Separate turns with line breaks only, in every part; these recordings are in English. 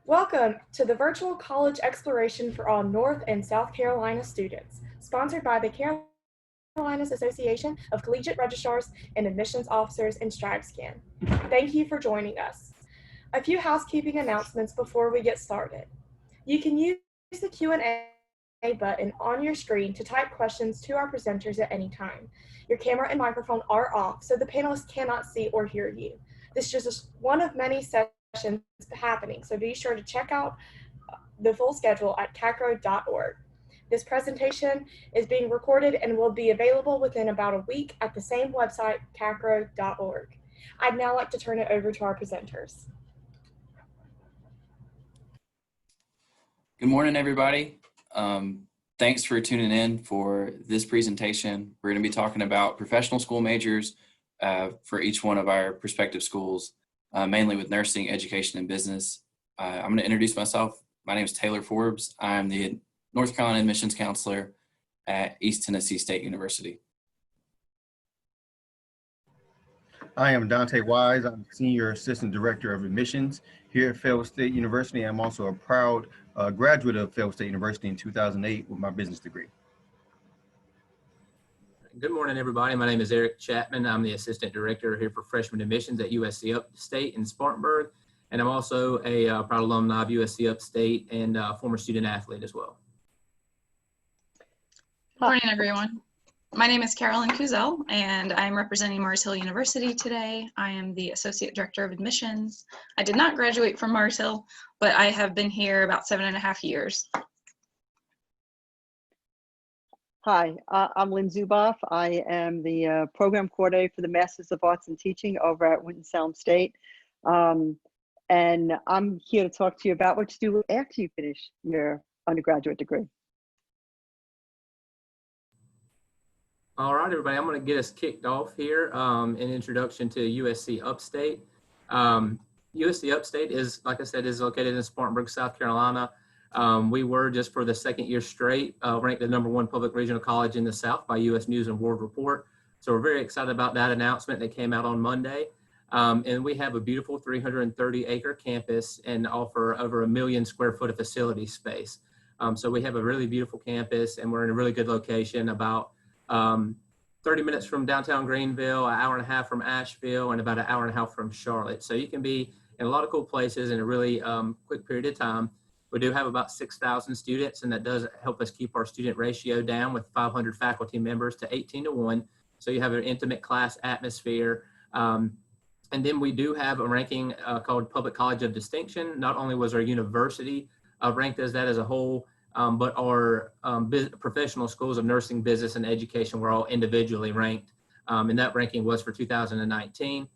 Welcome to the Virtual College Exploration for all North and South Carolina students, sponsored by the Carolinas Association of Collegiate Registrars and Admissions Officers and StriveScan. Thank you for joining us. A few housekeeping announcements before we get started. You can use the Q&A button on your screen to type questions to our presenters at any time. Your camera and microphone are off, so the panelists cannot see or hear you. This is just one of many sessions happening, so be sure to check out the full schedule at CACRAO.org. This presentation is being recorded and will be available within about a week at the same website, CACRAO.org. I'd now like to turn it over to our presenters.
Good morning, everybody. Thanks for tuning in for this presentation. We're going to be talking about professional school majors for each one of our prospective schools, mainly with nursing, education, and business. I'm going to introduce myself. My name is Taylor Forbes. I'm the North Carolina Admissions Counselor at East Tennessee State University.
I am Dante Wise. I'm Senior Assistant Director of Admissions here at Fayetteville State University. I'm also a proud graduate of Fayetteville State University in 2008 with my business degree.
Good morning, everybody. My name is Eric Chapman. I'm the Assistant Director here for Freshman Admissions at USC Upstate in Spartanburg. And I'm also a proud alumni of USC Upstate and former student athlete as well.
Good morning, everyone. My name is Carolyn Kuzel, and I'm representing Mars Hill University today. I am the Associate Director of Admissions. I did not graduate from Mars Hill, but I have been here about 7.5 years.
Hi, I'm Lynn Zuboff. I am the Program Coordinator for the Masters of Arts in Teaching over at Winston-Salem State. And I'm here to talk to you about what you do after you finish your undergraduate degree.
All right, everybody, I'm going to get us kicked off here. An introduction to USC Upstate. USC Upstate is, like I said, is located in Spartanburg, South Carolina. We were, just for the second year straight, ranked the #1 public regional college in the South by U.S. News and World Report. So we're very excited about that announcement that came out on Monday. And we have a beautiful 330-acre campus and offer over 1 million square foot of facility space. So we have a really beautiful campus, and we're in a really good location, about 30 minutes from downtown Greenville, an hour and a half from Asheville, and about an hour and a half from Charlotte. So you can be in a lot of cool places in a really quick period of time. We do have about 6,000 students, and that does help us keep our student ratio down with 500 faculty members to 18-1. So you have an intimate class atmosphere. And then we do have a ranking called Public College of Distinction. Not only was our university ranked as that as a whole, but our professional schools of nursing, business, and education were all individually ranked. And that ranking was for 2019.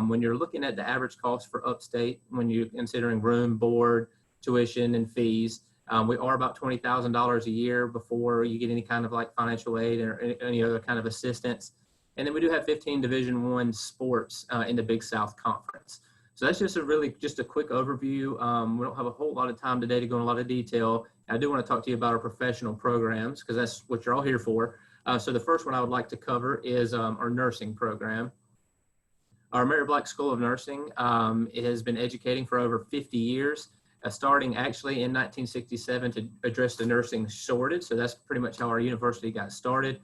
When you're looking at the average cost for Upstate, when you're considering room, board, tuition, and fees, we are about $20,000 a year before you get any kind of like financial aid or any other kind of assistance. And then we do have 15 Division I sports in the Big South Conference. So that's just a quick overview. We don't have a whole lot of time today to go in a lot of detail. I do want to talk to you about our professional programs because that's what you're all here for. So the first one I would like to cover is our nursing program. Our Mary Black School of Nursing, it has been educating for over 50 years. Starting actually in 1967 to address the nursing shortage. So that's pretty much how our university got started.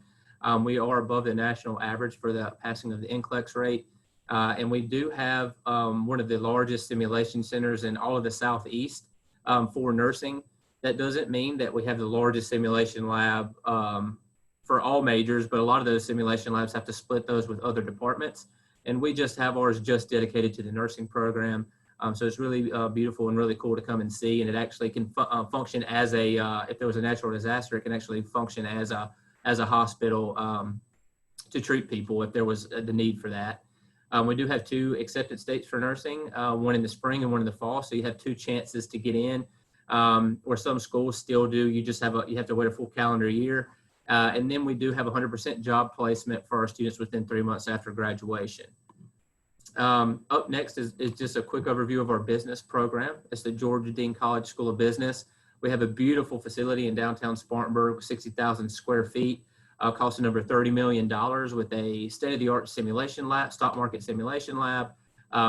We are above the national average for the passing of the NCLEX rate. And we do have one of the largest simulation centers in all of the Southeast for nursing. That doesn't mean that we have the largest simulation lab for all majors, but a lot of those simulation labs have to split those with other departments. And we just have ours just dedicated to the nursing program. So it's really beautiful and really cool to come and see, and it actually can function as a, if there was a natural disaster, it can actually function as a hospital to treat people if there was the need for that. We do have 2 accepted states for nursing, one in the spring and one in the fall, so you have 2 chances to get in, where some schools still do. You just you have to wait a full calendar year. And then we do have 100% job placement for our students within 3 months after graduation. Up next is just a quick overview of our business program. It's the Georgia Dean College School of Business. We have a beautiful facility in downtown Spartanburg, 60,000 square feet, costing over $30 million with a state-of-the-art simulation lab, stock market simulation lab,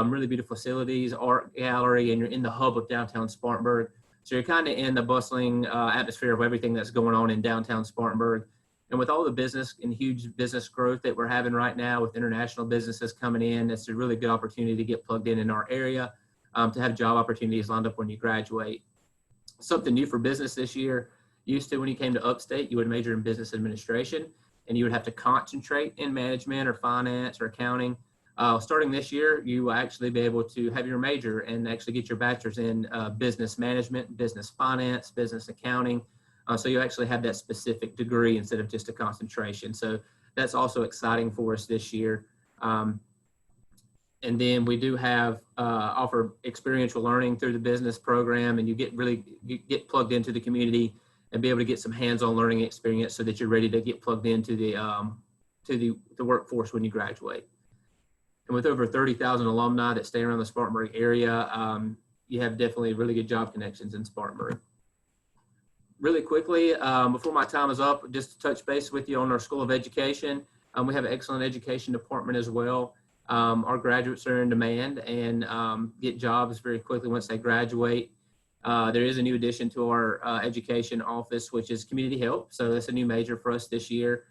really beautiful facilities, art gallery, and you're in the hub of downtown Spartanburg. So you're kind of in the bustling atmosphere of everything that's going on in downtown Spartanburg. And with all the business and huge business growth that we're having right now with international businesses coming in, it's a really good opportunity to get plugged in our area, to have job opportunities lined up when you graduate. Something new for business this year. Used to, when you came to Upstate, you would major in business administration and you would have to concentrate in management or finance or accounting. Starting this year, you will actually be able to have your major and actually get your bachelor's in business management, business finance, business accounting. So you actually have that specific degree instead of just a concentration. So that's also exciting for us this year. And then we do have offer experiential learning through the business program, and you get plugged into the community and be able to get some hands-on learning experience so that you're ready to get plugged into the workforce when you graduate. And with over 30,000 alumni that stay around the Spartanburg area, you have definitely really good job connections in Spartanburg. Really quickly, before my time is up, just to touch base with you on our School of Education. We have an excellent education department as well. Our graduates are in demand and get jobs very quickly once they graduate. There is a new addition to our education office, which is community help. So that's a new major for us this year,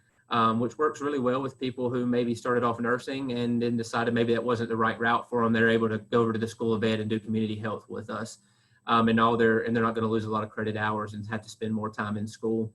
which works really well with people who maybe started off nursing and then decided maybe that wasn't the right route for them. They're able to go over to the School of Ed and do community health with us. And they're not going to lose a lot of credit hours and have to spend more time in school.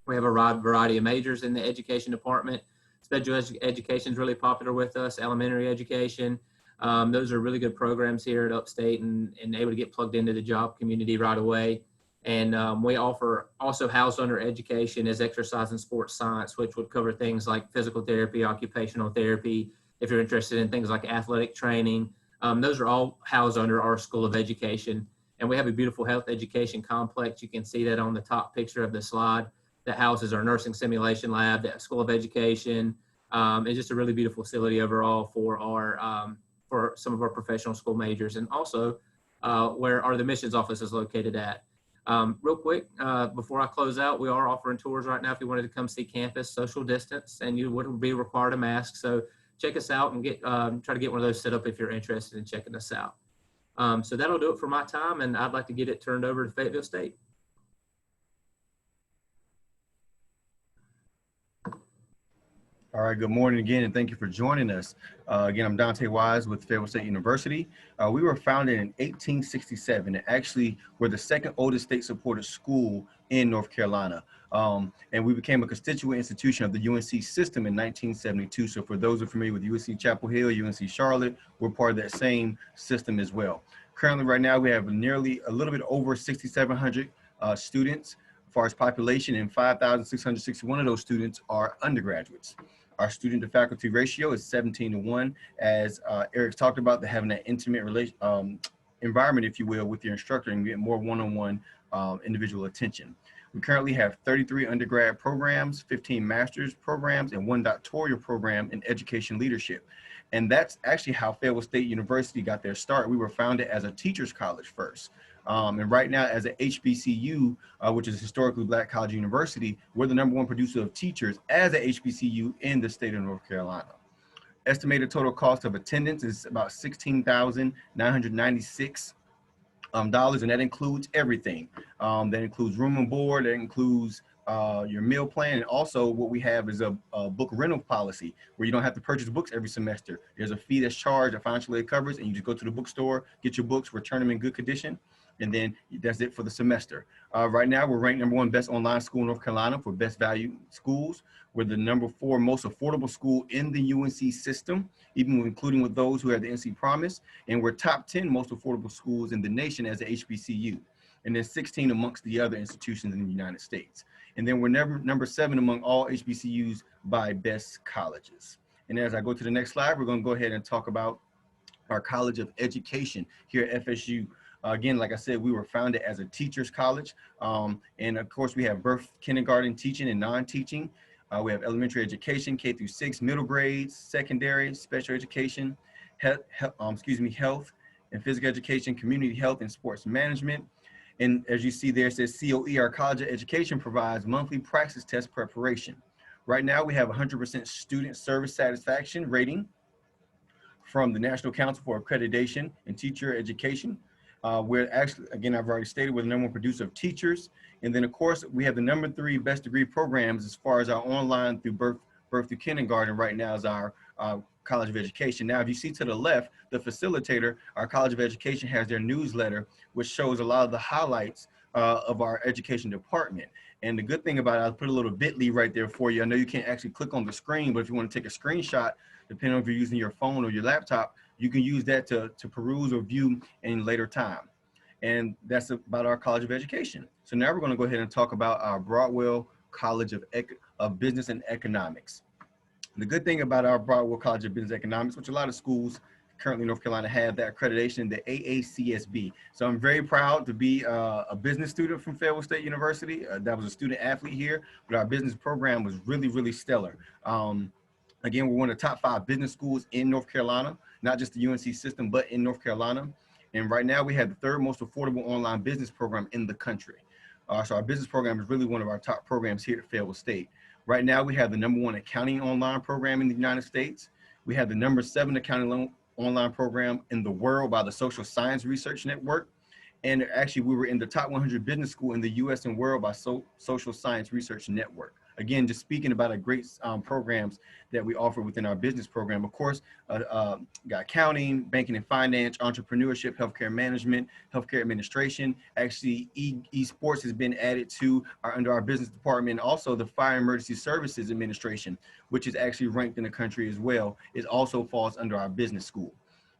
We have a wide variety of majors in the education department. Special education is really popular with us, elementary education. Those are really good programs here at Upstate and able to get plugged into the job community right away. And we offer also housed under education as exercise and sports science, which would cover things like physical therapy, occupational therapy. If you're interested in things like athletic training, those are all housed under our School of Education. And we have a beautiful health education complex. You can see that on the top picture of the slide. That houses our nursing simulation lab, that School of Education. It's just a really beautiful facility overall for for some of our professional school majors, and also where our admissions office is located at. Real quick, before I close out, we are offering tours right now if you wanted to come see campus, social distance, and you wouldn't be required a mask. So check us out and try to get one of those set up if you're interested in checking us out. So that'll do it for my time, and I'd like to get it turned over to Fayetteville State.
All right, good morning again, and thank you for joining us. Again, I'm Dante Wise with Fayetteville State University. We were founded in 1867, and actually we're the second oldest state-supported school in North Carolina. And we became a constituent institution of the UNC system in 1972. So for those who are familiar with UNC Chapel Hill, UNC Charlotte, we're part of that same system as well. Currently, right now, we have a little bit over 6,700 students as far as population, and 5,661 of those students are undergraduates. Our student to faculty ratio is 17-1. As Eric talked about, having that intimate environment, if you will, with your instructor and get more one-on-one individual attention. We currently have 33 undergrad programs, 15 master's programs, and 1 doctoral program in education leadership. And that's actually how Fayetteville State University got their start. We were founded as a teacher's college first. And right now, as a HBCU, which is historically Black College University, we're the #1 producer of teachers as a HBCU in the state of North Carolina. Estimated total cost of attendance is about $16,996, and that includes everything. That includes room and board, that includes your meal plan, and also what we have is a book rental policy where you don't have to purchase books every semester. There's a fee that's charged that financial aid covers, and you just go to the bookstore, get your books, return them in good condition, and then that's it for the semester. Right now, we're ranked #1 best online school in North Carolina for best value schools. We're the #4 most affordable school in the UNC system, even including with those who have the NC Promise. And we're top 10 most affordable schools in the nation as a HBCU. And then 16 amongst the other institutions in the United States. And then we're #7 among all HBCUs by best colleges. And as I go to the next slide, we're going to go ahead and talk about our College of Education here at FSU. Again, like I said, we were founded as a teacher's college. And of course, we have birth, kindergarten teaching and non-teaching. We have elementary education, K-6, middle grades, secondary, special education, health and physical education, community health and sports management. And as you see there, it says COE, our College of Education provides monthly praxis test preparation. Right now, we have 100% student service satisfaction rating. from the National Council for Accreditation in Teacher Education. We're actually, again, I've already stated, we're the #1 producer of teachers. And then of course, we have the #3 best degree programs as far as our online through birth through kindergarten right now is our College of Education. Now, if you see to the left, the facilitator, our College of Education has their newsletter, which shows a lot of the highlights of our education department. And the good thing about it, I'll put a little bit.ly right there for you. I know you can't actually click on the screen, but if you want to take a screenshot, depending on if you're using your phone or your laptop, you can use that to peruse or view in later time. And that's about our College of Education. So now we're going to go ahead and talk about our Broadwell College of Business and Economics. The good thing about our Broadwell College of Business and Economics, which a lot of schools currently in North Carolina have that accreditation, the AACSB. So I'm very proud to be a business student from Fayetteville State University. That was a student athlete here, but our business program was really, really stellar. Again, we're one of the top 5 business schools in North Carolina, not just the UNC system, but in North Carolina. And right now we have the 3rd most affordable online business program in the country. So our business program is really one of our top programs here at Fayetteville State. Right now we have the #1 accounting online program in the United States. We have the #7 accounting online program in the world by the Social Science Research Network. And actually we were in the top 100 business school in the US and world by Social Science Research Network. Again, just speaking about a great programs that we offer within our business program. Of course, got accounting, banking and finance, entrepreneurship, healthcare management, healthcare administration. Actually, esports has been added to under our business department. Also, the Fire Emergency Services Administration, which is actually ranked in the country as well, it also falls under our business school.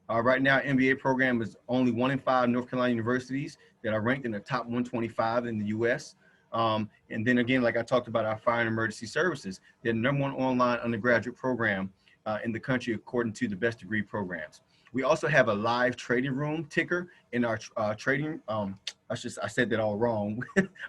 Right now, MBA program is only 1 in 5 North Carolina universities that are ranked in the top 125 in the US. And then again, like I talked about our Fire and Emergency Services, they're the #1 online undergraduate program in the country according to the best degree programs. We also have a live trading room ticker in our trading, I said that all wrong.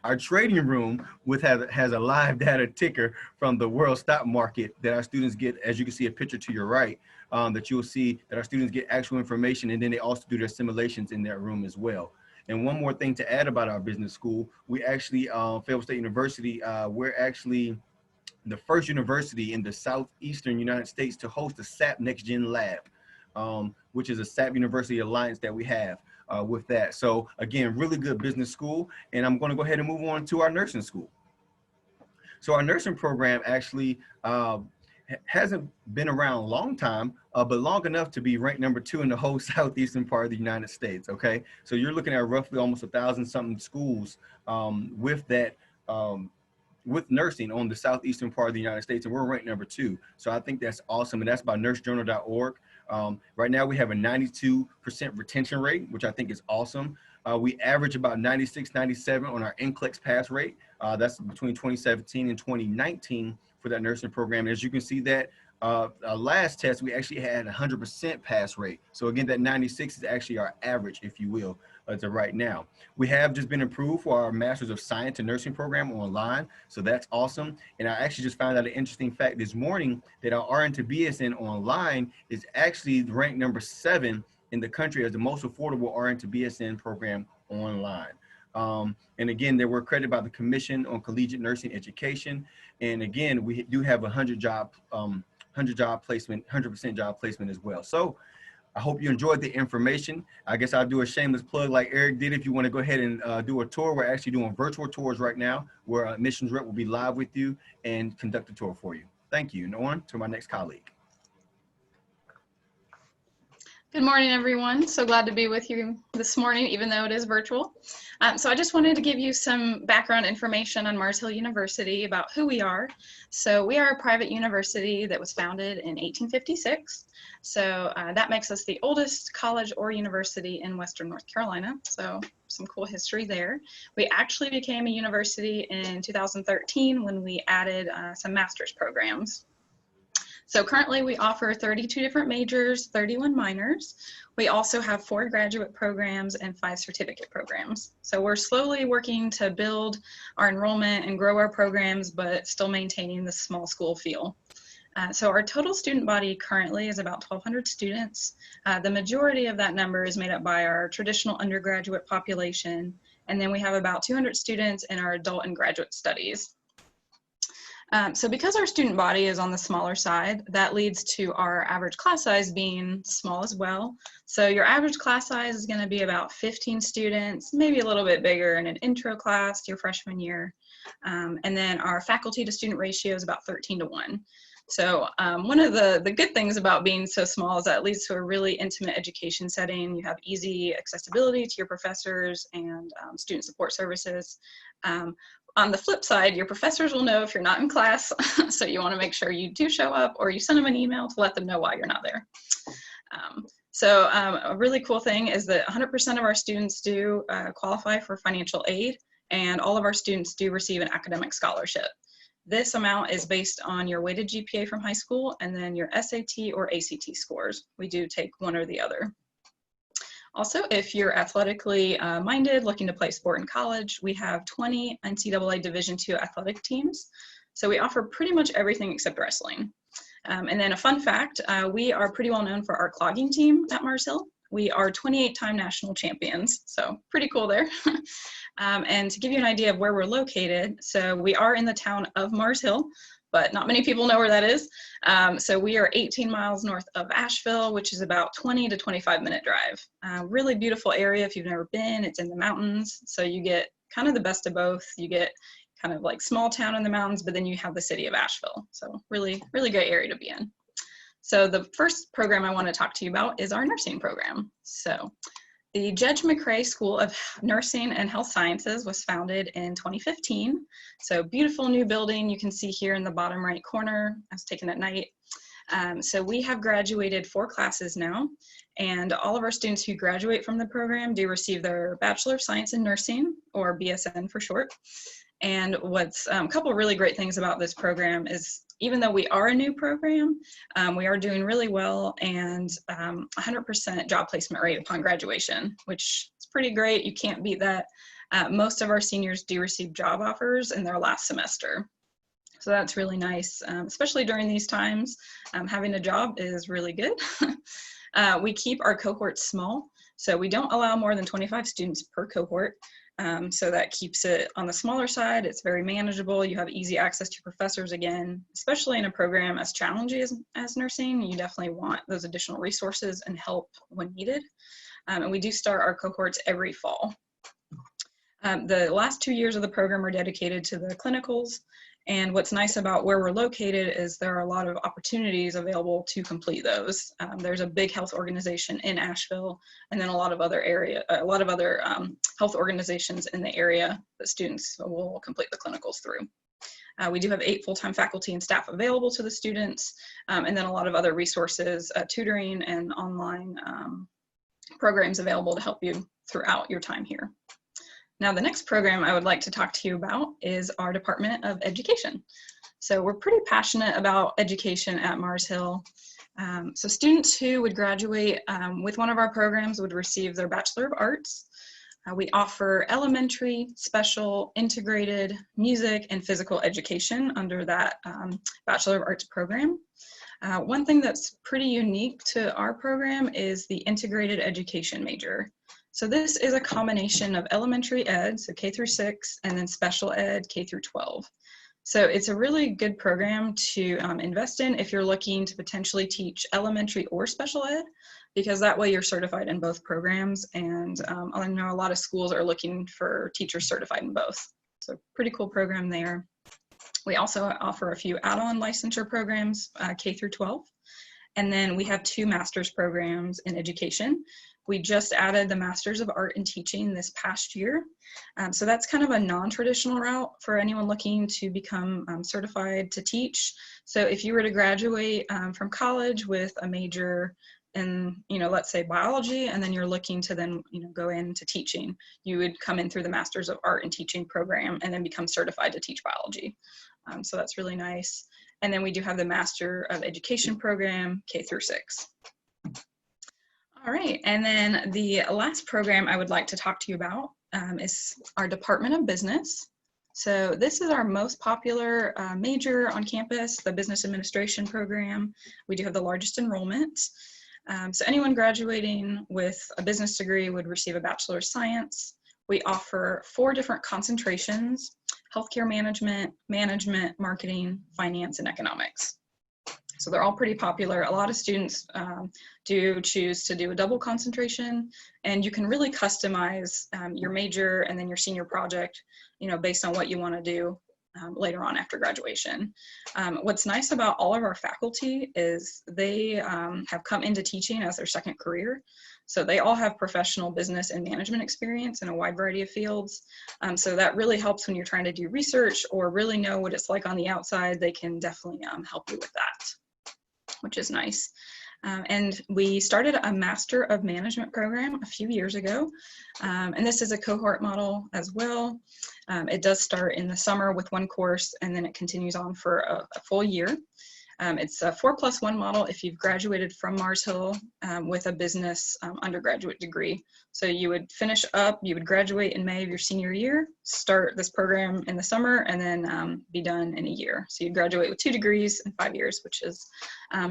Our trading room has a live data ticker from the world stock market that our students get, as you can see a picture to your right, that you'll see that our students get actual information, and then they also do their simulations in that room as well. And one more thing to add about our business school, we actually, Fayetteville State University, we're actually the first university in the southeastern United States to host a SAP Next Gen Lab, which is a SAP University Alliance that we have with that. So again, really good business school. And I'm gonna go ahead and move on to our nursing school. So our nursing program actually hasn't been around a long time, but long enough to be ranked #2 in the whole southeastern part of the United States, okay? So you're looking at roughly almost 1,000-something schools with that, with nursing on the southeastern part of the United States, and we're ranked #2. So I think that's awesome, and that's by nursejournal.org. Right now we have a 92% retention rate, which I think is awesome. We average about 96, 97 on our NCLEX pass rate. That's between 2017 and 2019 for that nursing program. As you can see that last test, we actually had 100% pass rate. So again, that 96 is actually our average, if you will, to right now. We have just been approved for our Masters of Science in Nursing program online. So that's awesome. And I actually just found out an interesting fact this morning that our RN to BSN online is actually ranked #7 in the country as the most affordable RN to BSN program online. And again, they were accredited by the Commission on Collegiate Nursing Education. And again, we do have 100% job placement as well. So I hope you enjoyed the information. I guess I'll do a shameless plug like Eric did. If you want to go ahead and do a tour, we're actually doing virtual tours right now where our admissions rep will be live with you and conduct a tour for you. Thank you. And on to my next colleague.
Good morning, everyone. So glad to be with you this morning, even though it is virtual. So I just wanted to give you some background information on Mars Hill University about who we are. So we are a private university that was founded in 1856. So that makes us the oldest college or university in Western North Carolina. So some cool history there. We actually became a university in 2013 when we added some master's programs. So currently we offer 32 different majors, 31 minors. We also have 4 graduate programs and 5 certificate programs. So we're slowly working to build our enrollment and grow our programs, but still maintaining the small school feel. So our total student body currently is about 1,200 students. The majority of that number is made up by our traditional undergraduate population. And then we have about 200 students in our adult and graduate studies. So because our student body is on the smaller side, that leads to our average class size being small as well. So your average class size is going to be about 15 students, maybe a little bit bigger in an intro class your freshman year. And then our faculty to student ratio is about 13:1. So one of the good things about being so small is that it leads to a really intimate education setting. You have easy accessibility to your professors and student support services. On the flip side, your professors will know if you're not in class, so you want to make sure you do show up, or you send them an email to let them know why you're not there. A really cool thing is that 100% of our students do qualify for financial aid, and all of our students do receive an academic scholarship. This amount is based on your weighted GPA from high school and then your SAT or ACT scores. We do take one or the other. Also, if you're athletically minded, looking to play sport in college, we have 20 NCAA Division II athletic teams. So we offer pretty much everything except wrestling. And then a fun fact, we are pretty well known for our clogging team at Mars Hill. We are 28-time national champions, so pretty cool there. And to give you an idea of where we're located, so we are in the town of Mars Hill, but not many people know where that is. So we are 18 miles north of Asheville, which is about 20 to 25-minute drive. Really beautiful area if you've never been. It's in the mountains, so you get kind of the best of both. You get kind of like small town in the mountains, but then you have the city of Asheville. So really, really great area to be in. So the first program I want to talk to you about is our nursing program. So the Judge McCrae School of Nursing and Health Sciences was founded in 2015. So beautiful new building you can see here in the bottom right corner. I was taken at night. So we have graduated 4 classes now, and all of our students who graduate from the program do receive their Bachelor of Science in Nursing, or BSN for short. And what's a couple of really great things about this program is even though we are a new program, we are doing really well, and 100% job placement rate upon graduation, which is pretty great. You can't beat that. Most of our seniors do receive job offers in their last semester. So that's really nice, especially during these times. Having a job is really good. We keep our cohorts small, so we don't allow more than 25 students per cohort. So that keeps it on the smaller side. It's very manageable. You have easy access to professors again, especially in a program as challenging as nursing. You definitely want those additional resources and help when needed. And we do start our cohorts every fall. The last 2 years of the program are dedicated to the clinicals. And what's nice about where we're located is there are a lot of opportunities available to complete those. There's a big health organization in Asheville, and then a lot of other health organizations in the area that students will complete the clinicals through. We do have 8 full-time faculty and staff available to the students, and then a lot of other resources, tutoring and online programs available to help you throughout your time here. Now, the next program I would like to talk to you about is our Department of Education. So we're pretty passionate about education at Mars Hill. So students who would graduate with one of our programs would receive their Bachelor of Arts. We offer elementary, special, integrated, music, and physical education under that Bachelor of Arts program. One thing that's pretty unique to our program is the integrated education major. So this is a combination of elementary ed, so K through 6, and then special ed, K through 12. So it's a really good program to invest in if you're looking to potentially teach elementary or special ed, because that way you're certified in both programs. And I know a lot of schools are looking for teachers certified in both. So pretty cool program there. We also offer a few add-on licensure programs, K through 12. And then we have 2 master's programs in education. We just added the Masters of Art in Teaching this past year. So that's kind of a non-traditional route for anyone looking to become certified to teach. So if you were to graduate from college with a major in, let's say biology, and then you're looking to then, go into teaching, you would come in through the Masters of Art in Teaching program and then become certified to teach biology. So that's really nice. And then we do have the Master of Education program, K through 6. All right, and then the last program I would like to talk to you about is our Department of Business. So this is our most popular major on campus, the Business Administration program. We do have the largest enrollment. So anyone graduating with a business degree would receive a Bachelor of Science. We offer 4 different concentrations: healthcare management, marketing, finance, and economics. So they're all pretty popular. A lot of students do choose to do a double concentration, and you can really customize your major and then your senior project, based on what you want to do later on after graduation. What's nice about all of our faculty is they have come into teaching as their second career. So they all have professional business and management experience in a wide variety of fields. So that really helps when you're trying to do research or really know what it's like on the outside. They can definitely help you with that, which is nice. And we started a Master of Management program a few years ago. And this is a cohort model as well. It does start in the summer with one course, and then it continues on for a full year. It's a 4+1 model if you've graduated from Mars Hill with a business undergraduate degree. So you would finish up, you would graduate in May of your senior year, start this program in the summer, and then be done in a year. So you'd graduate with 2 degrees in 5 years, which is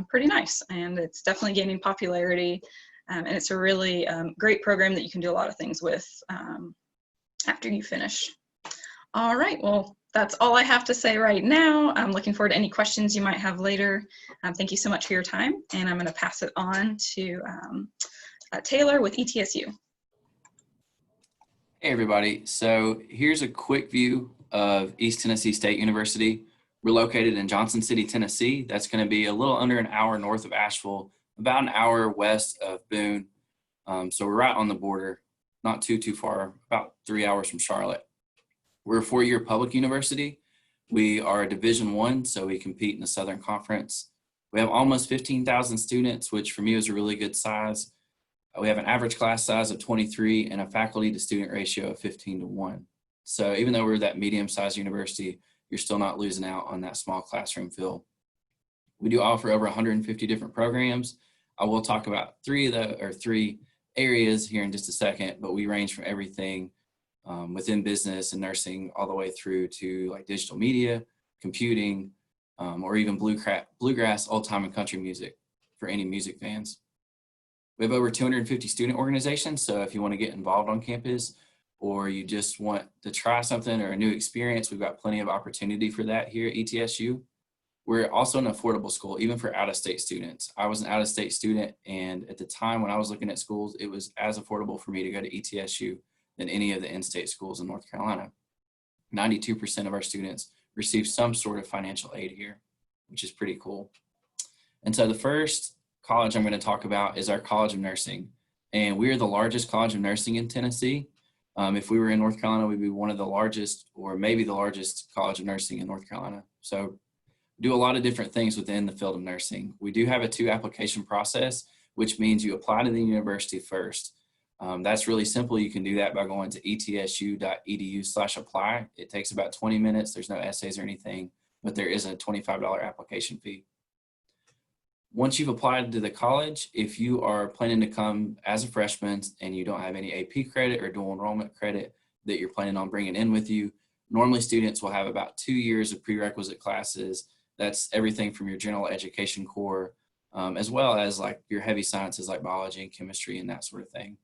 pretty nice. And it's definitely gaining popularity. And it's a really great program that you can do a lot of things with after you finish. All right, well, that's all I have to say right now. I'm looking forward to any questions you might have later. Thank you so much for your time, and I'm going to pass it on to Taylor with ETSU.
Hey everybody, so here's a quick view of East Tennessee State University. We're located in Johnson City, Tennessee. That's going to be a little under an hour north of Asheville, about an hour west of Boone. So we're right on the border, not too far, about 3 hours from Charlotte. We're a 4-year public university. We are a Division I, so we compete in the Southern Conference. We have almost 15,000 students, which for me is a really good size. We have an average class size of 23 and a faculty to student ratio of 15:1. So even though we're that medium-sized university, you're still not losing out on that small classroom feel. We do offer over 150 different programs. I will talk about 3 areas here in just a second, but we range from everything within business and nursing all the way through to like digital media, computing, or even bluegrass, old time and country music for any music fans. We have over 250 student organizations. So if you want to get involved on campus or you just want to try something or a new experience, we've got plenty of opportunity for that here at ETSU. We're also an affordable school, even for out-of-state students. I was an out-of-state student, and at the time when I was looking at schools, it was as affordable for me to go to ETSU than any of the in-state schools in North Carolina. 92% of our students receive some sort of financial aid here, which is pretty cool. And so the first college I'm going to talk about is our College of Nursing. And we are the largest College of Nursing in Tennessee. If we were in North Carolina, we'd be one of the largest, or maybe the largest College of Nursing in North Carolina. So we do a lot of different things within the field of nursing. We do have a 2 application process, which means you apply to the university first. That's really simple. You can do that by going to etsu.edu/apply. It takes about 20 minutes. There's no essays or anything, but there is a $25 application fee. Once you've applied to the college, if you are planning to come as a freshman and you don't have any AP credit or dual enrollment credit that you're planning on bringing in with you, normally students will have about 2 years of prerequisite classes. That's everything from your general education core, as well as like your heavy sciences like biology and chemistry and that sort of thing.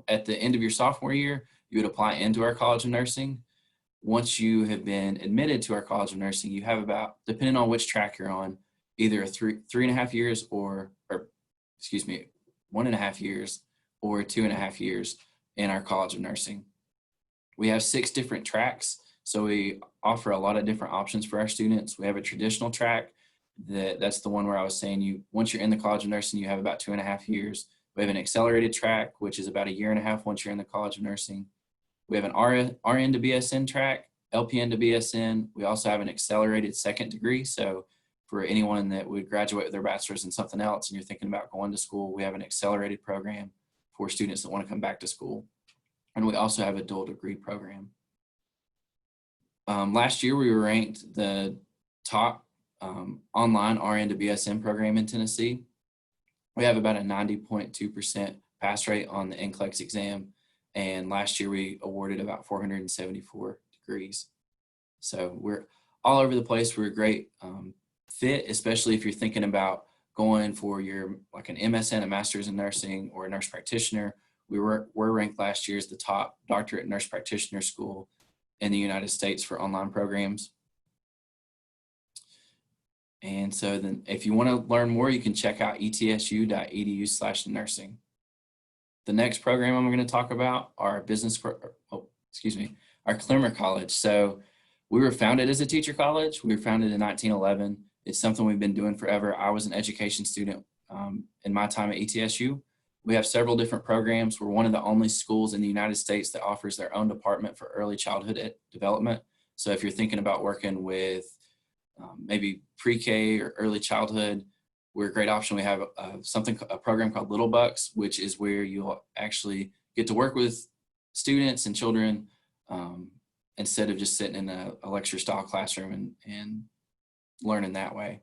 At the end of your sophomore year, you would apply into our College of Nursing. Once you have been admitted to our College of Nursing, you have about, depending on which track you're on, either 3.5 years or 1.5 years or 2.5 years in our College of Nursing. We have 6 different tracks, so we offer a lot of different options for our students. We have a traditional track, that's the one where I was saying once you're in the College of Nursing, you have about 2.5 years. We have an accelerated track, which is about 1.5 years once you're in the College of Nursing. We have an RN to BSN track, LPN to BSN. We also have an accelerated second degree. So for anyone that would graduate with their bachelor's in something else and you're thinking about going to school, we have an accelerated program for students that want to come back to school. And we also have a dual degree program. Last year, we were ranked the top online RN to BSN program in Tennessee. We have about a 90.2% pass rate on the NCLEX exam. And last year we awarded about 474 degrees. So we're all over the place. We're a great fit, especially if you're thinking about going for your, like an MSN, a master's in nursing, or a nurse practitioner. We were ranked last year as the top doctorate nurse practitioner school in the United States for online programs. And so then if you want to learn more, you can check out etsu.edu/nursing. The next program I'm going to talk about are our Clemmer College. So we were founded as a teacher college. We were founded in 1911. It's something we've been doing forever. I was an education student in my time at ETSU. We have several different programs. We're one of the only schools in the United States that offers their own department for early childhood development. So if you're thinking about working with maybe pre-K or early childhood, we're a great option. We have a program called Little Bucks, which is where you'll actually get to work with students and children instead of just sitting in a lecture style classroom and learning that way,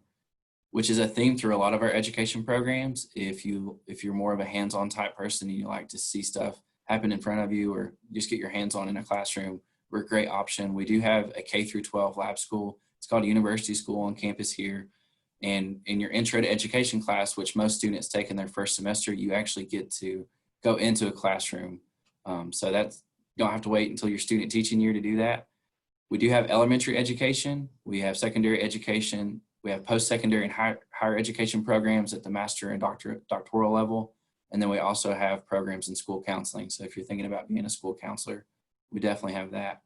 which is a theme through a lot of our education programs. If you're more of a hands-on type person and you like to see stuff happen in front of you or just get your hands on in a classroom, we're a great option. We do have a K through 12 lab school. It's called University School on campus here. And in your intro to education class, which most students take in their first semester, you actually get to go into a classroom. So that's, you don't have to wait until your student teaching year to do that. We do have elementary education. We have secondary education. We have post-secondary and higher education programs at the master and doctoral level. And then we also have programs in school counseling. So if you're thinking about being a school counselor, we definitely have that.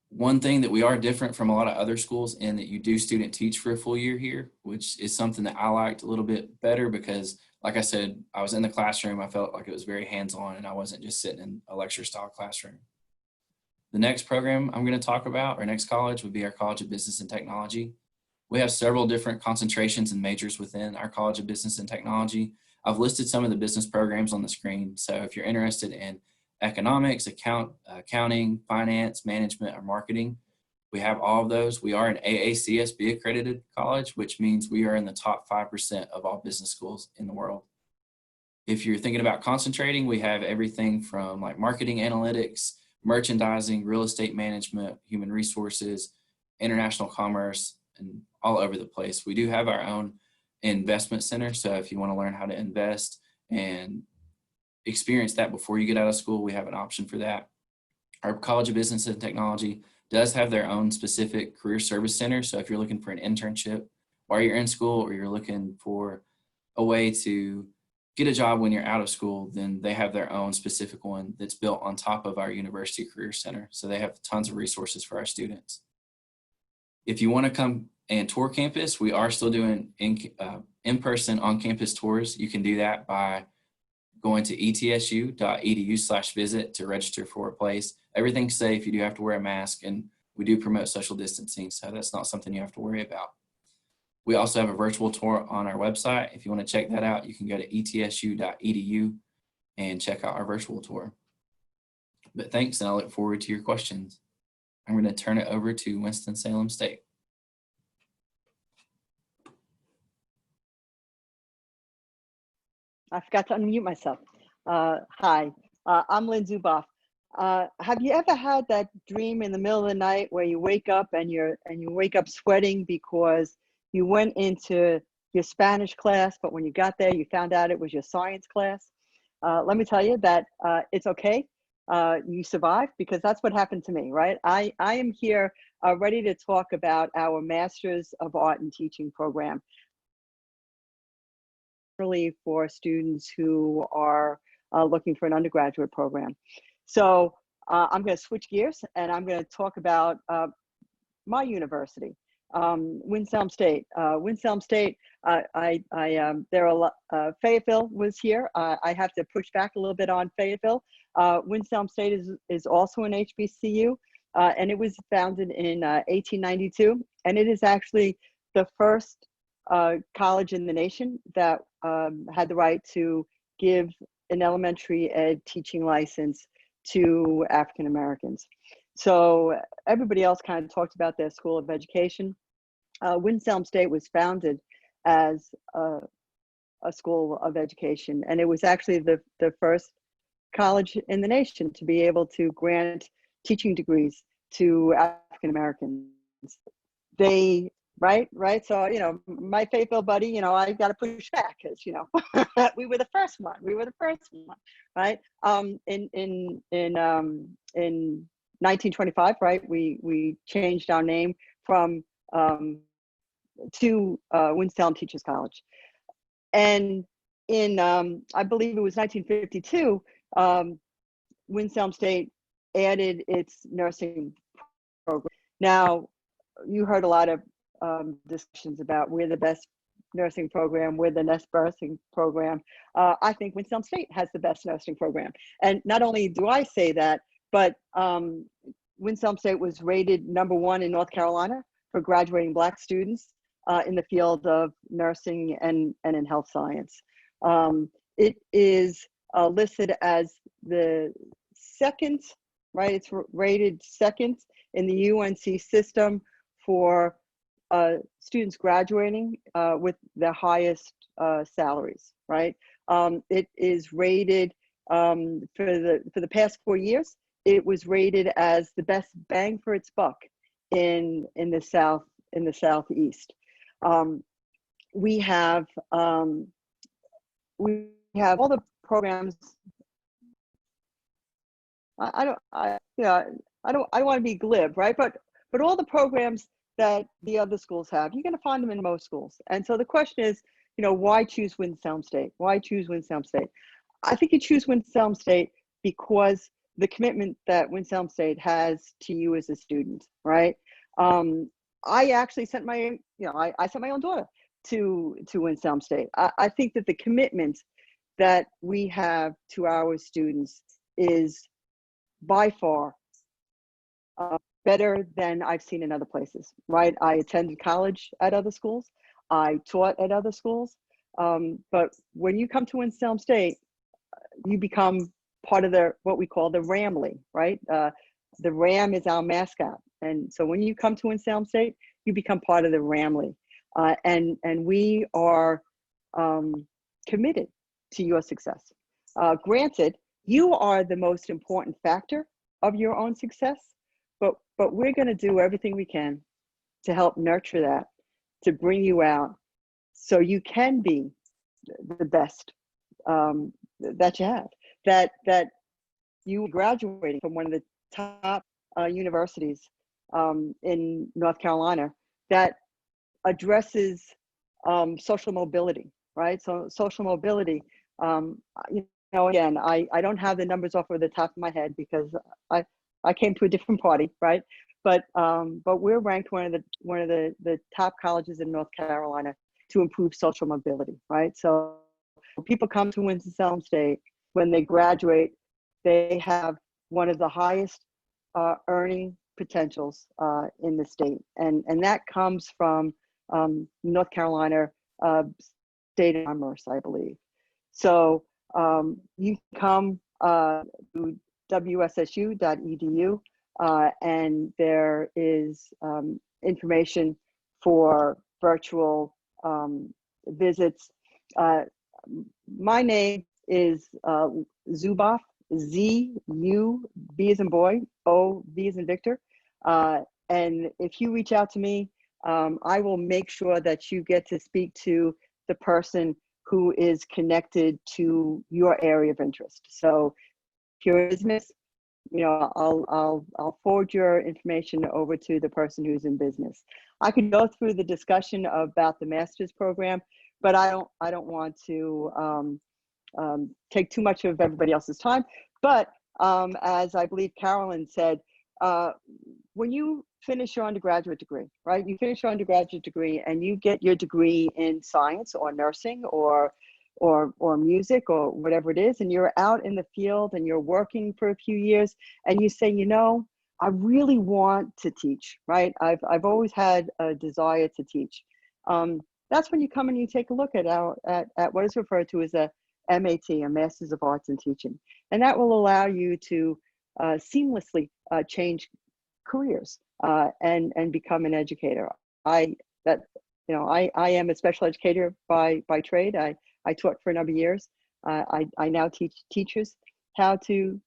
One thing that we are different from a lot of other schools in that you do student teach for a full year here, which is something that I liked a little bit better because, like I said, I was in the classroom. I felt like it was very hands-on and I wasn't just sitting in a lecture style classroom. The next program I'm going to talk about, our next college, would be our College of Business and Technology. We have several different concentrations and majors within our College of Business and Technology. I've listed some of the business programs on the screen. So if you're interested in economics, accounting, finance, management, or marketing, we have all of those. We are an AACSB accredited college, which means we are in the top 5% of all business schools in the world. If you're thinking about concentrating, we have everything from like marketing analytics, merchandising, real estate management, human resources, international commerce, and all over the place. We do have our own investment center. So if you want to learn how to invest and experience that before you get out of school, we have an option for that. Our College of Business and Technology does have their own specific career service center. So if you're looking for an internship while you're in school or you're looking for a way to get a job when you're out of school, then they have their own specific one that's built on top of our University Career Center. So they have tons of resources for our students. If you want to come and tour campus, we are still doing in-person on-campus tours. You can do that by going to etsu.edu/visit to register for a place. Everything's safe. You do have to wear a mask, and we do promote social distancing, so that's not something you have to worry about. We also have a virtual tour on our website. If you want to check that out, you can go to etsu.edu and check out our virtual tour. But thanks, and I look forward to your questions. I'm going to turn it over to Winston-Salem State.
I forgot to unmute myself. Hi, I'm Lynn Zuboff. Have you ever had that dream in the middle of the night where you wake up and you wake up sweating because you went into your Spanish class, but when you got there, you found out it was your science class? Let me tell you that it's okay. You survived, because that's what happened to me, right? I am here ready to talk about our Masters of Art and Teaching program for students who are looking for an undergraduate program. So I'm going to switch gears and I'm going to talk about my university, Winston State. Winston State, there are a lot, Fayetteville was here. I have to push back a little bit on Fayetteville. Winston State is also an HBCU, and it was founded in 1892, and it is actually the first college in the nation that had the right to give an elementary ed teaching license to African Americans. So everybody else kind of talked about their school of education. Winston State was founded as a school of education, and it was actually the first college in the nation to be able to grant teaching degrees to African Americans. They right? So, my faithful buddy, I got to push back because, we were the first one. We were the first one, right? In 1925, right? We changed our name from to Winston Teachers College, and in I believe it was 1952, Winston State added its nursing program. Now, you heard a lot of discussions about we're the best nursing program, we're the best nursing program. I think Winston State has the best nursing program. And not only do I say that, but Winston State was rated #1 in North Carolina for graduating Black students in the field of nursing and in health science. It is listed as the second, right? It's rated second in the UNC system for students graduating with the highest salaries, right? It is rated for the past 4 years. It was rated as the best bang for its buck in the Southeast. We have all the programs. I don't want to be glib, right? But all the programs that the other schools have, you're going to find them in most schools. And so the question is, why choose Winston State? Why choose Winston State? I think you choose Winston State because the commitment that Winston State has to you as a student, right? I actually sent my, I sent my own daughter to Winston State. I think that the commitment that we have to our students is by far better than I've seen in other places, right? I attended college at other schools. I taught at other schools. But when you come to Winston State, you become part of what we call the Ramley, right? The Ram is our mascot. And so when you come to Winston State, you become part of the Ramley. And we are committed to your success. Granted, you are the most important factor of your own success, but we're going to do everything we can to help nurture that, to bring you out so you can be the best that you have, that you graduating from one of the top universities in North Carolina that addresses social mobility, right? So social mobility, again, I don't have the numbers off of the top of my head because I came to a different party, right? But we're ranked one of the top colleges in North Carolina to improve social mobility, right? So people come to Winston State, when they graduate, they have one of the highest earning potentials in the state, and that comes from North Carolina State of Commerce, I believe. So you can come to wssu.edu, and there is information for virtual visits. My name is Zuboff, Z-U, B as in boy, O, V as in Victor. And if you reach out to me, I will make sure that you get to speak to the person who is connected to your area of interest. So if you're a business, I'll forward your information over to the person who's in business. I could go through the discussion about the master's program, but I don't want to take too much of everybody else's time. But as I believe Carolyn said, when you finish your undergraduate degree, right? You finish your undergraduate degree and you get your degree in science or nursing or music or whatever it is, and you're out in the field and you're working for a few years and you say, I really want to teach, right? I've always had a desire to teach. That's when you come and you take a look at what is referred to as a MAT, a Master's of Arts in Teaching. And that will allow you to seamlessly change careers and become an educator. I am a special educator by trade. I taught for a number of years. I now teach teachers how to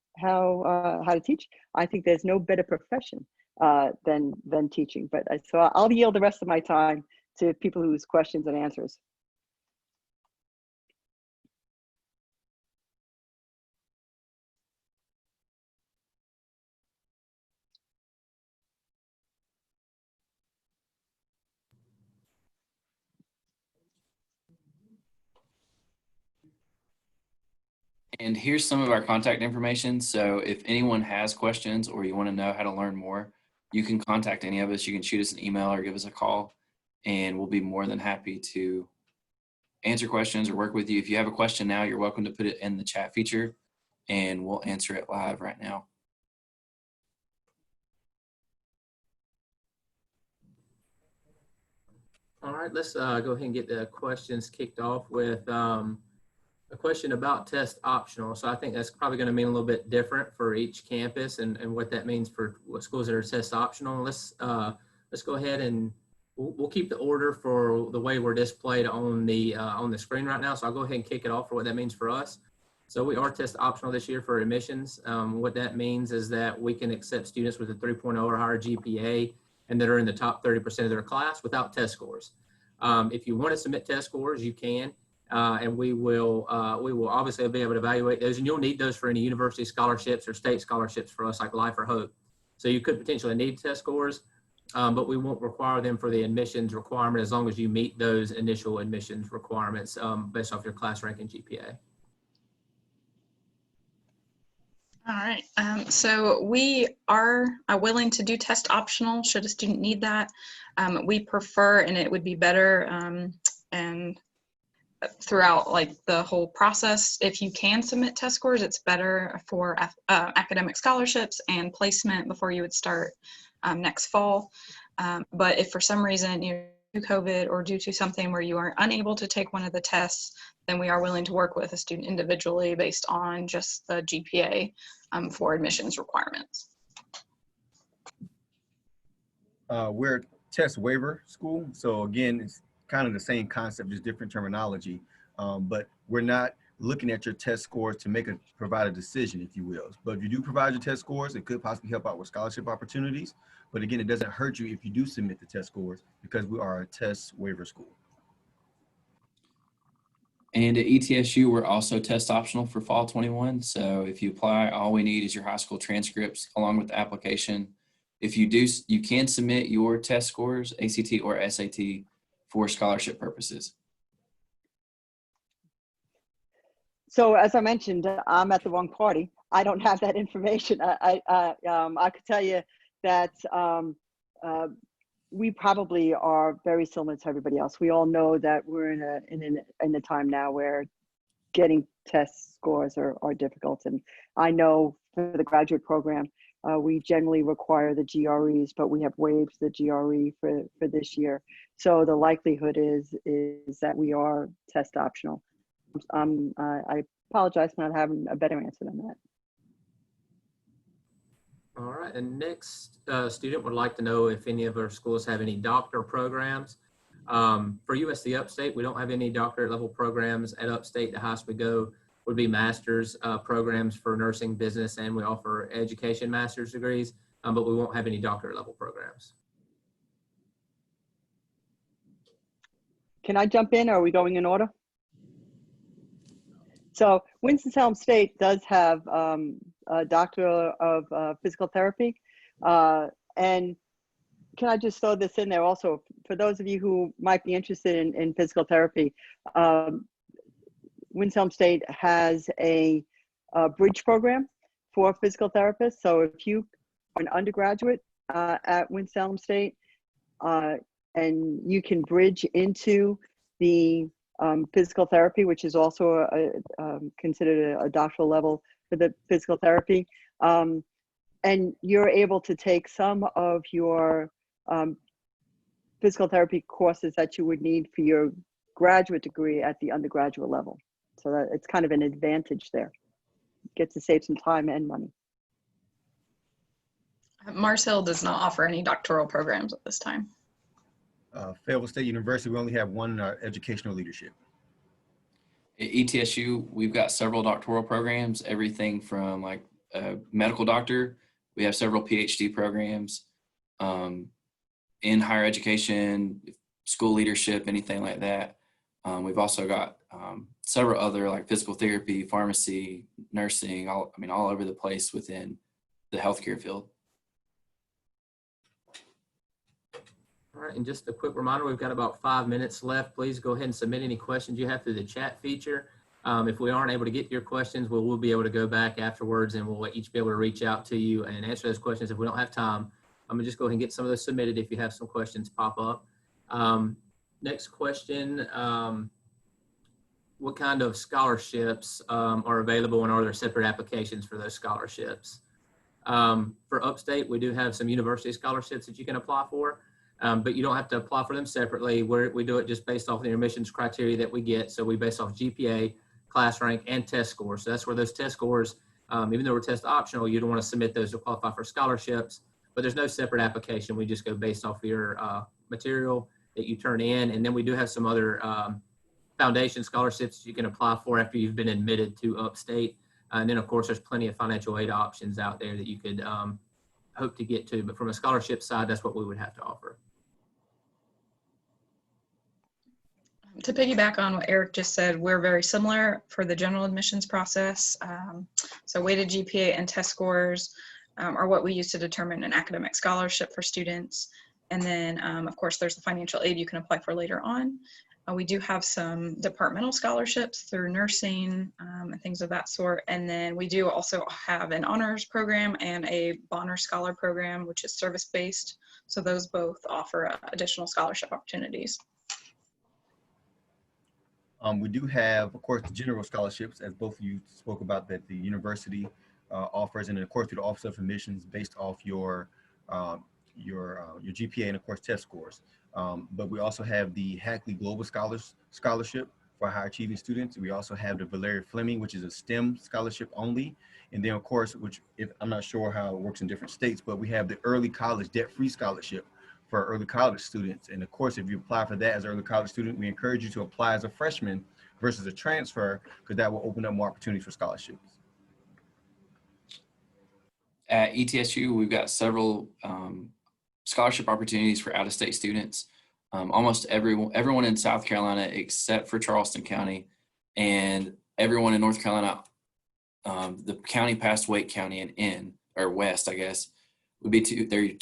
teach. I think there's no better profession than teaching. But so I'll yield the rest of my time to people whose questions and answers.
And here's some of our contact information. So if anyone has questions or you want to know how to learn more, you can contact any of us. You can shoot us an email or give us a call, and we'll be more than happy to answer questions or work with you. If you have a question now, you're welcome to put it in the chat feature, and we'll answer it live right now.
All right, let's go ahead and get the questions kicked off with a question about test optional. So I think that's probably going to mean a little bit different for each campus and what that means for what schools that are test optional. Let's go ahead and we'll keep the order for the way we're displayed on the screen right now. So I'll go ahead and kick it off for what that means for us. So we are test optional this year for admissions. What that means is that we can accept students with a 3.0 or higher GPA and that are in the top 30% of their class without test scores. If you want to submit test scores, you can. And we will obviously be able to evaluate those, and you'll need those for any university scholarships or state scholarships for us like Life or Hope. So you could potentially need test scores, but we won't require them for the admissions requirement as long as you meet those initial admissions requirements based off your class rank and GPA.
All right, so we are willing to do test optional should a student need that. We prefer, and it would be better and throughout like the whole process, if you can submit test scores, it's better for academic scholarships and placement before you would start next fall. But if for some reason due to COVID or due to something where you are unable to take one of the tests, then we are willing to work with a student individually based on just the GPA for admissions requirements.
We're a test waiver school. So again, it's kind of the same concept, just different terminology. But we're not looking at your test scores to provide a decision, if you will. But if you do provide your test scores, it could possibly help out with scholarship opportunities. But again, it doesn't hurt you if you do submit the test scores because we are a test waiver school.
And at ETSU, we're also test optional for fall 21. So if you apply, all we need is your high school transcripts along with the application. If you do, you can submit your test scores, ACT or SAT, for scholarship purposes.
So as I mentioned, I'm at the wrong party. I don't have that information. I could tell you that we probably are very similar to everybody else. We all know that we're in a time now where getting test scores are difficult. And I know for the graduate program, we generally require the GREs, but we have waived the GRE for this year. So the likelihood is that we are test optional. I apologize for not having a better answer than that.
All right, and next student would like to know if any of our schools have any doctor programs. For USC Upstate, we don't have any doctorate level programs. At Upstate, the highest we go would be master's programs for nursing, business, and we offer education master's degrees, but we won't have any doctorate level programs.
Can I jump in, or are we going in order? So Winston-Salem State does have a doctor of physical therapy. And can I just throw this in there also, for those of you who might be interested in physical therapy, Winston-Salem State has a bridge program for physical therapists. So if you are an undergraduate at Winston-Salem State and you can bridge into the physical therapy, which is also considered a doctoral level for the physical therapy, and you're able to take some of your physical therapy courses that you would need for your graduate degree at the undergraduate level. So that it's kind of an advantage there. You get to save some time and money.
Mars Hill does not offer any doctoral programs at this time.
Fayetteville State University, we only have one educational leadership.
At ETSU, we've got several doctoral programs, everything from like a medical doctor. We have several PhD programs. in higher education, school leadership, anything like that. We've also got several other like physical therapy, pharmacy, nursing, all over the place within the healthcare field.
All right, and just a quick reminder, we've got about 5 minutes left. Please go ahead and submit any questions you have through the chat feature. If we aren't able to get to your questions, we'll be able to go back afterwards and we'll each be able to reach out to you and answer those questions. If we don't have time, I'm gonna just go ahead and get some of those submitted if you have some questions pop up. Next question, what kind of scholarships are available and are there separate applications for those scholarships? For Upstate, we do have some university scholarships that you can apply for. But you don't have to apply for them separately. We do it just based off the admissions criteria that we get. So we base off GPA, class rank, and test scores. So that's where those test scores, even though we're test optional, you don't want to submit those to qualify for scholarships. But there's no separate application. We just go based off your material that you turn in. And then we do have some other foundation scholarships you can apply for after you've been admitted to Upstate. And then, of course, there's plenty of financial aid options out there that you could hope to get to. But from a scholarship side, that's what we would have to offer.
To piggyback on what Eric just said, we're very similar for the general admissions process. So weighted GPA and test scores are what we use to determine an academic scholarship for students. And then, of course, there's the financial aid you can apply for later on. We do have some departmental scholarships through nursing and things of that sort. And then we do also have an honors program and a Bonner Scholar program, which is service-based. So those both offer additional scholarship opportunities.
We do have, of course, the general scholarships, as both of you spoke about, that the university offers, and then, of course, through the Office of Admissions based off your GPA and, of course, test scores. But we also have the HILLI Global Scholarship for high achieving students. We also have the Valeria Fleming, which is a STEM scholarship only. And then, of course, which I'm not sure how it works in different states, but we have the Early College Debt-Free Scholarship for early college students. And of course, if you apply for that as an early college student, we encourage you to apply as a freshman versus a transfer, because that will open up more opportunities for scholarships.
At ETSU, we've got several scholarship opportunities for out-of-state students. Almost everyone in South Carolina except for Charleston County, and everyone in North Carolina, the county past Wake County and west, I guess, would be they're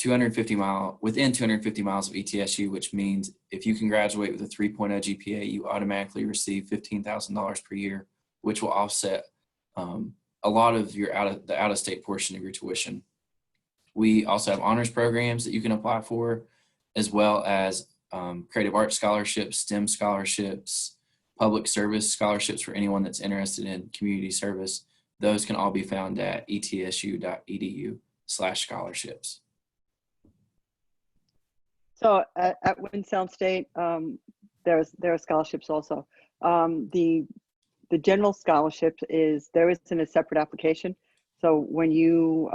within 250 miles of ETSU, which means if you can graduate with a 3.0 GPA, you automatically receive $15,000 per year, which will offset a lot of the out-of-state portion of your tuition. We also have honors programs that you can apply for, as well as creative arts scholarships, STEM scholarships, public service scholarships for anyone that's interested in community service. Those can all be found at etsu.edu/scholarships.
So at Winston State, there are scholarships also. The general scholarship there isn't a separate application. So when you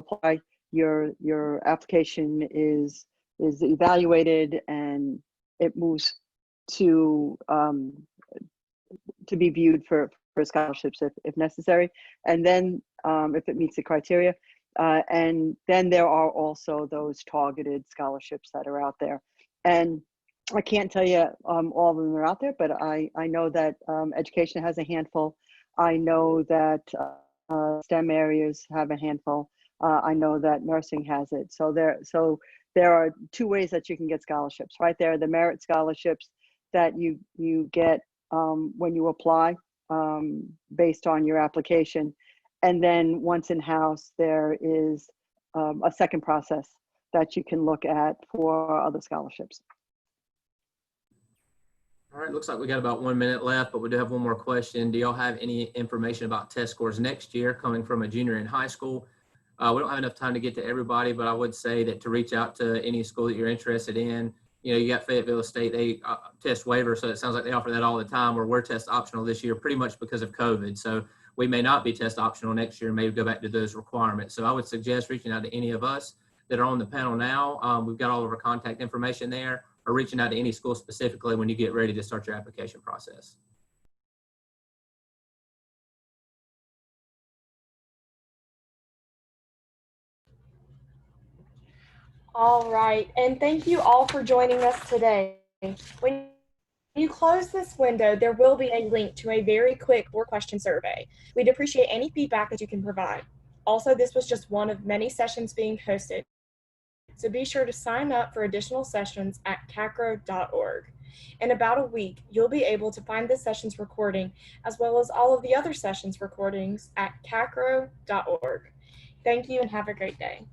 apply, your application is evaluated and it moves to be viewed for scholarships if necessary, and then if it meets the criteria. And then there are also those targeted scholarships that are out there. And I can't tell you all of them are out there, but I know that education has a handful. I know that STEM areas have a handful. I know that nursing has it. So there are two ways that you can get scholarships. Right there, the merit scholarships that you get when you apply based on your application. And then once in-house, there is a second process that you can look at for other scholarships.
All right, looks like we got about 1 minute left, but we do have one more question. Do y'all have any information about test scores next year coming from a junior in high school? We don't have enough time to get to everybody, but I would say that to reach out to any school that you're interested in, you got Fayetteville State, they test waiver, so it sounds like they offer that all the time, where we're test optional this year pretty much because of COVID. So we may not be test optional next year, maybe go back to those requirements. So I would suggest reaching out to any of us that are on the panel now. We've got all of our contact information there, or reaching out to any school specifically when you get ready to start your application process.
All right, and thank you all for joining us today. When you close this window, there will be a link to a very quick 4-question survey. We'd appreciate any feedback that you can provide. Also, this was just one of many sessions being hosted, so be sure to sign up for additional sessions at CACRAO.org. In about a week, you'll be able to find this session's recording, as well as all of the other sessions recordings at CACRAO.org. Thank you and have a great day.